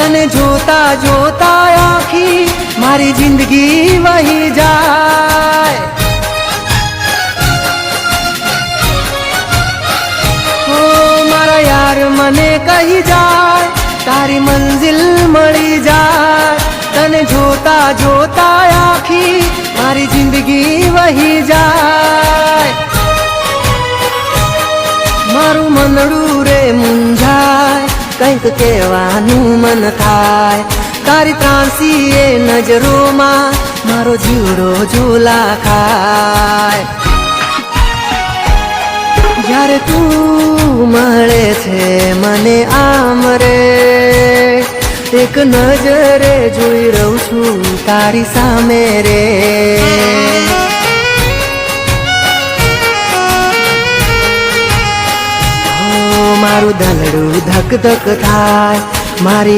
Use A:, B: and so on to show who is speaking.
A: તને જોતા જોતા આખી મારી જિંદગી વહી જાય। ઓ મારા યાર મને કહી જાય તારી મંજિલ મળી જાય। તને જોતા જોતા આખી મારી જિંદગી વહી જાય। મારું મનડું રે મૂંઝાય કંઈક કહેવાનું મન થાય। તારી ત્રાસી એ નજરોમાં મારો જીવડો ઝૂલા ખાય। જ્યારે તું મળે છે મને આમ રે એક નજરે જોઈ રહું છું તારી સામે રે। મારું દલડું ધક ધક થાય મારી